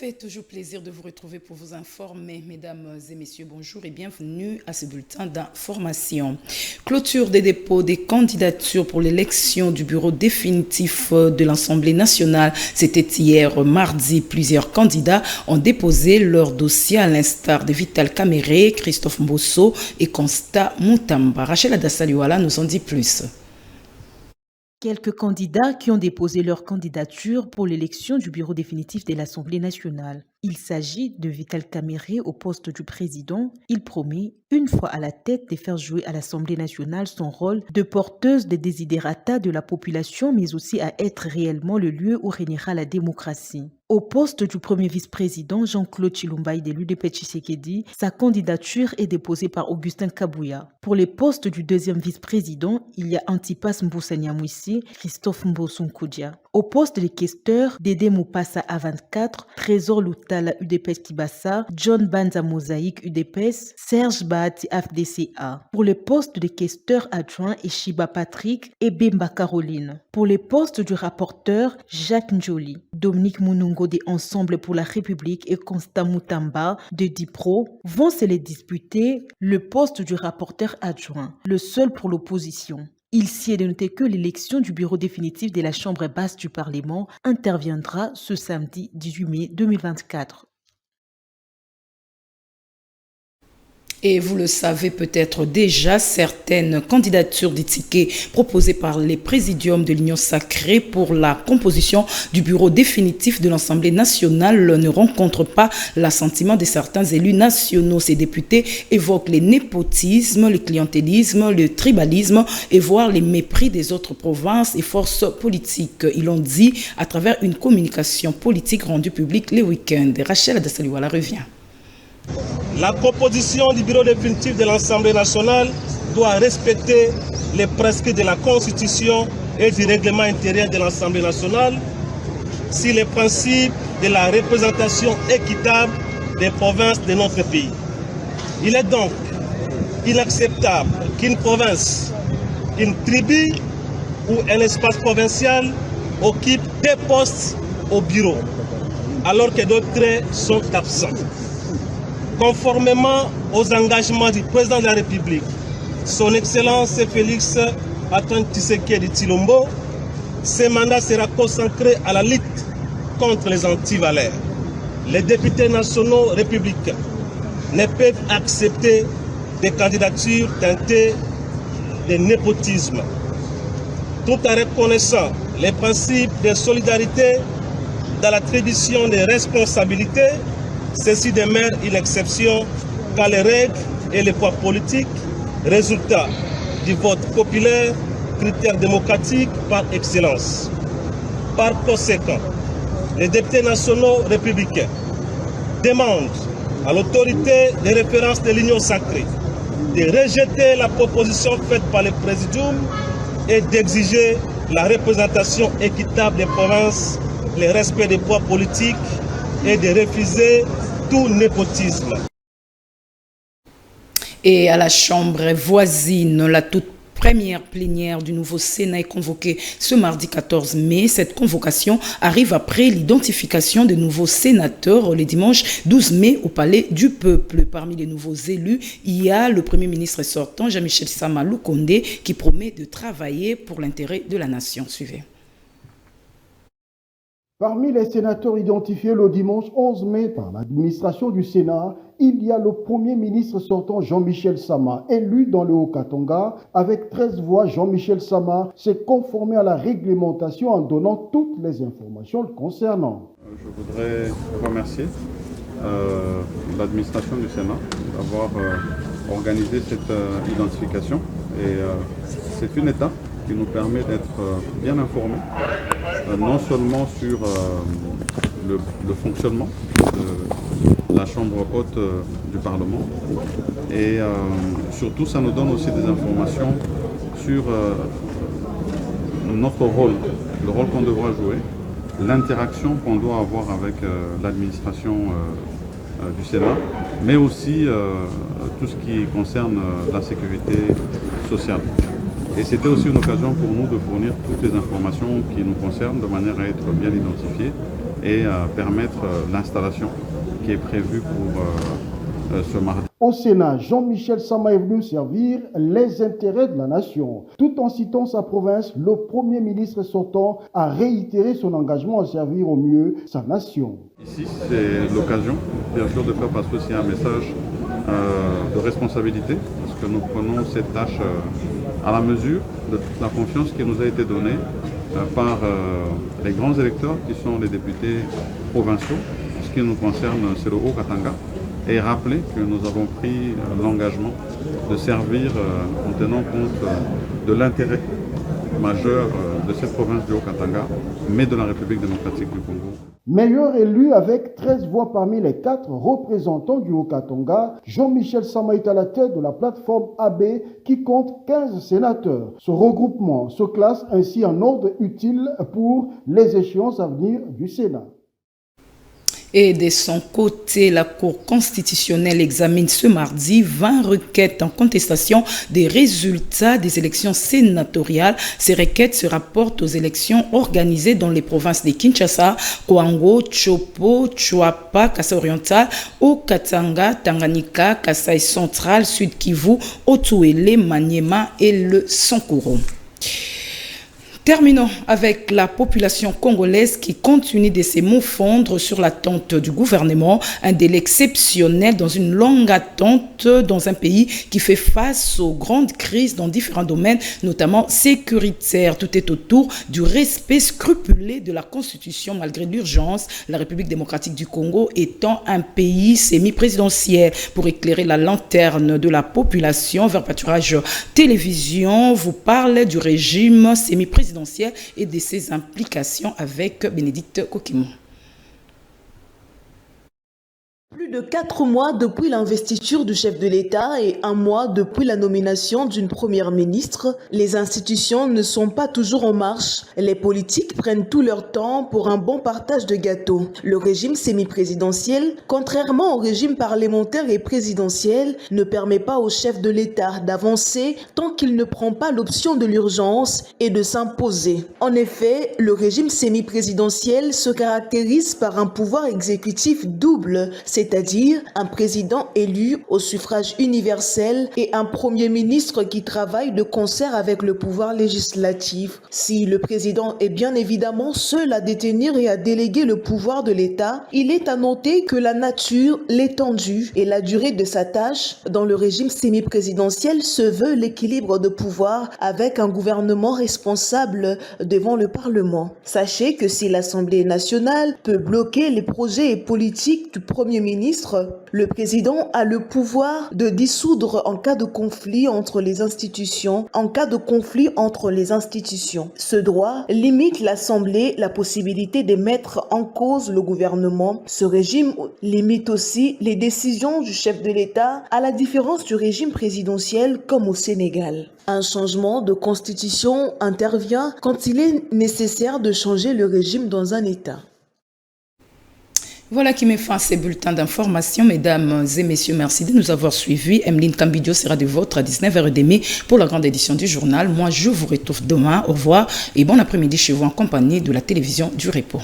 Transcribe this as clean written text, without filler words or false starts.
fait toujours plaisir de vous retrouver pour vous informer. Mesdames et messieurs, bonjour et bienvenue à ce bulletin d'information. Clôture des dépôts des candidatures pour l'élection du bureau définitif de l'Assemblée nationale. C'était hier mardi. Plusieurs candidats ont déposé leur dossier à l'instar de Vital Kamere, Christophe Mbosso et Constant Moutamba. Rachel Adassaliwala nous en dit plus. Quelques candidats qui ont déposé leur candidature pour l'élection du bureau définitif de l'Assemblée nationale. Il s'agit de Vital Kamere au poste du président. Il promet, une fois à la tête, de faire jouer à l'Assemblée nationale son rôle de porteuse des desiderata de la population, mais aussi à être réellement le lieu où régnera la démocratie. Au poste du premier vice-président, Jean-Claude Chilumba de l'UDP Tshisekedi, sa candidature est déposée par Augustin Kabouya. Pour les postes du deuxième vice-président, il y a Antipas Mboussanyamouissi, Christophe Mbossonkoudia. Au poste de questeur, Dédé Moupassa A24, Trésor Loutala UDPS Kibassa, John Banza Mosaïque UDPS, Serge Bahati FDCA. Pour le poste de questeur adjoint, Eshiba Patrick et Bemba Caroline. Pour les postes du rapporteur, Jacques Njoli, Dominique Mounungo de Ensemble pour la République et Constant Moutamba de Dipro vont se les disputer le poste du rapporteur adjoint, le seul pour l'opposition. Il s'y est de noter que l'élection du bureau définitif de la Chambre basse du Parlement interviendra ce samedi 18 mai 2024. Et vous le savez peut-être déjà, certaines candidatures des tickets proposées par les présidiums de l'Union sacrée pour la composition du bureau définitif de l'Assemblée nationale ne rencontrent pas l'assentiment de certains élus nationaux. Ces députés évoquent les népotismes, le clientélisme, le tribalisme et voire les mépris des autres provinces et forces politiques. Ils l'ont dit à travers une communication politique rendue publique les week-ends. Rachel Adassaliwala revient. La composition du bureau définitif de l'Assemblée nationale doit respecter les prescrits de la Constitution et du règlement intérieur de l'Assemblée nationale sur les principes de la représentation équitable des provinces de notre pays. Il est donc inacceptable qu'une province, une tribu ou un espace provincial occupe des postes au bureau, alors que d'autres sont absents. Conformément aux engagements du président de la République, son Excellence Félix Antoine Tshisekedi Tshilombo, ce mandat sera consacré à la lutte contre les antivaleurs. Les députés nationaux républicains ne peuvent accepter des candidatures teintées de népotisme. Tout en reconnaissant les principes de solidarité dans l'attribution des responsabilités, ceci demeure une exception car les règles et les poids politiques, résultat du vote populaire, critère démocratique par excellence. Par conséquent, les députés nationaux républicains demandent à l'autorité de référence de l'Union sacrée de rejeter la proposition faite par le Présidium et d'exiger la représentation équitable des provinces, le respect des poids politiques et de refuser tout népotisme. Et à la Chambre voisine, la toute première plénière du nouveau Sénat est convoquée ce mardi 14 mai. Cette convocation arrive après l'identification des nouveaux sénateurs le dimanche 12 mai au Palais du Peuple. Parmi les nouveaux élus, il y a le Premier ministre sortant, Jean-Michel Sama Lukonde, qui promet de travailler pour l'intérêt de la nation. Suivez. Parmi les sénateurs identifiés le dimanche 11 mai par l'administration du Sénat, il y a le Premier ministre sortant Jean-Michel Sama, élu dans le Haut-Katanga. Avec 13 voix, Jean-Michel Sama s'est conformé à la réglementation en donnant toutes les informations le concernant. Je voudrais remercier l'administration du Sénat d'avoir organisé cette identification. Et c'est une étape qui nous permet d'être bien informés, non seulement sur le fonctionnement de la Chambre haute du Parlement, et surtout ça nous donne aussi des informations sur notre rôle, le rôle qu'on devra jouer, l'interaction qu'on doit avoir avec l'administration du Sénat, mais aussi tout ce qui concerne la sécurité sociale. Et c'était aussi une occasion pour nous de fournir toutes les informations qui nous concernent de manière à être bien identifiés et permettre l'installation qui est prévue pour ce mardi. Au Sénat, Jean-Michel Sama est venu servir les intérêts de la nation. Tout en citant sa province, le Premier ministre sortant a réitéré son engagement à servir au mieux sa nation. Ici, c'est l'occasion, bien sûr, de faire passer aussi un message de responsabilité, parce que nous prenons cette tâche à la mesure de toute la confiance qui nous a été donnée par les grands électeurs qui sont les députés provinciaux. Ce qui nous concerne, c'est le Haut-Katanga. Et rappeler que nous avons pris l'engagement de servir en tenant compte de l'intérêt majeur de cette province du Haut-Katanga, mais de la République démocratique du Congo. Meilleur élu avec 13 voix parmi les 4 représentants du Haut-Katanga, Jean-Michel Sama est à la tête de la plateforme AB qui compte 15 sénateurs. Ce regroupement se classe ainsi en ordre utile pour les échéances à venir du Sénat. Et de son côté, la Cour constitutionnelle examine ce mardi 20 requêtes en contestation des résultats des élections sénatoriales. Ces requêtes se rapportent aux élections organisées dans les provinces de Kinshasa, Kwango, Chopo, Chouapa, Kasai oriental, Haut-Katanga, Tanganyika, Kasai central, Sud Kivu, Otuele, Maniema et le Sankuru. Terminons avec la population congolaise qui continue de se morfondre sur l'attente du gouvernement, un délai exceptionnel dans une longue attente dans un pays qui fait face aux grandes crises dans différents domaines, notamment sécuritaires. Tout est autour du respect scrupuleux de la Constitution malgré l'urgence, la République démocratique du Congo étant un pays semi-présidentiel. Pour éclairer la lanterne de la population, Vers Pâturage Télévision vous parle du régime semi-présidentiel et de ses implications avec Bénédicte Kokimo. Plus de 4 mois depuis l'investiture du chef de l'État et 1 mois depuis la nomination d'une première ministre, les institutions ne sont pas toujours en marche. Les politiques prennent tout leur temps pour un bon partage de gâteaux. Le régime semi-présidentiel, contrairement au régime parlementaire et présidentiel, ne permet pas au chef de l'État d'avancer tant qu'il ne prend pas l'option de l'urgence et de s'imposer. En effet, le régime semi-présidentiel se caractérise par un pouvoir exécutif double, c'est-à-dire un président élu au suffrage universel et un premier ministre qui travaille de concert avec le pouvoir législatif. Si le président est bien évidemment seul à détenir et à déléguer le pouvoir de l'État, il est à noter que la nature, l'étendue et la durée de sa tâche dans le régime semi-présidentiel se veut l'équilibre de pouvoir avec un gouvernement responsable devant le Parlement. Sachez que si l'Assemblée nationale peut bloquer les projets et politiques du Premier ministre, le président a le pouvoir de dissoudre en cas de conflit entre les institutions. Ce droit limite l'Assemblée la possibilité de mettre en cause le gouvernement. Ce régime limite aussi les décisions du chef de l'État, à la différence du régime présidentiel comme au Sénégal. Un changement de constitution intervient quand il est nécessaire de changer le régime dans un État. Voilà qui met fin à ces bulletins d'information. Mesdames et messieurs, merci de nous avoir suivis. Emeline Cambidio sera de votre à 19h30 pour la grande édition du journal. Moi, je vous retrouve demain. Au revoir et bon après-midi chez vous en compagnie de la télévision du Repos.